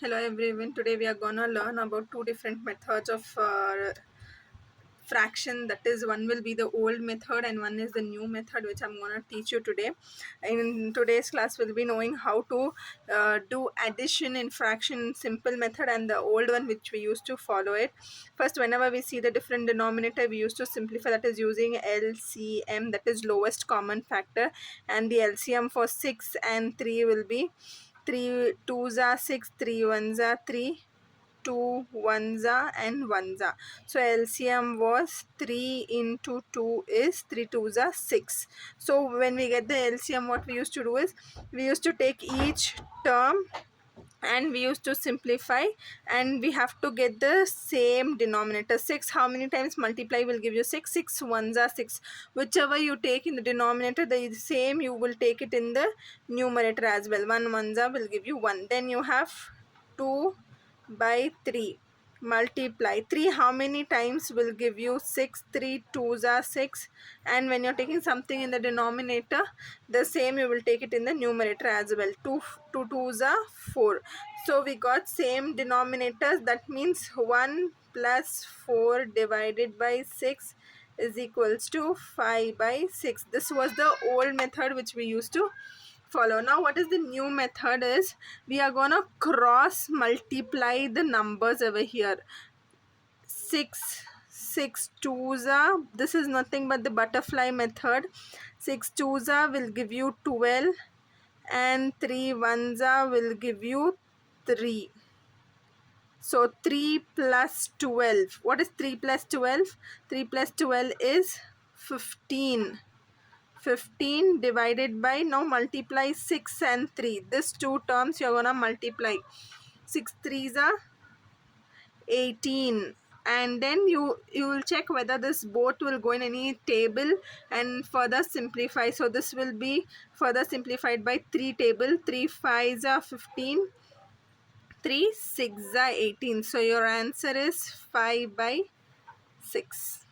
Hello everyone. Today we are gonna learn about two different methods of fraction. That is, one will be the old method and one is the new method, which I'm gonna teach you today. In today's class, we'll be knowing how to do addition in fraction simple method and the old one which we used to follow it. First, whenever we see the different denominator, we used to simplify, that is using LCM, that is lowest common factor, and the LCM for 6 and 3 will be 3 2s are 6, 3 1s are 3, 2 1s are and 1s are. So LCM was 3 into 2 is 3 2s are 6. So when we get the LCM, what we used to do is we used to take each term and we used to simplify, and we have to get the same denominator. 6, how many times multiply will give you 6? 6 1s are 6. Whichever you take in the denominator, the same you will take it in the numerator as well. 1 1s are will give you 1. Then you have 2 by 3, multiply 3, how many times will give you 6? 3 2s are 6. And when you're taking something in the denominator, the same you will take it in the numerator as well. 2 2s are 4. So we got same denominators. That means 1 plus 4 divided by 6 is equals to 5 by 6. This was the old method which we used to follow. Now what is the new method is we are gonna cross multiply the numbers over here. 6 6 2s are, this is nothing but the butterfly method. 6 2s are will give you 12 and 3 1s are will give you 3. So 3 plus 12, what is 3 plus 12? 3 plus 12 is 15. 15 divided by, now multiply 6 and 3. This two terms you're gonna multiply. 6 3s are 18, and then you will check whether this both will go in any table and further simplify. So this will be further simplified by 3 table. 3 5s are 15, 3 6s are 18. So your answer is 5 by 6.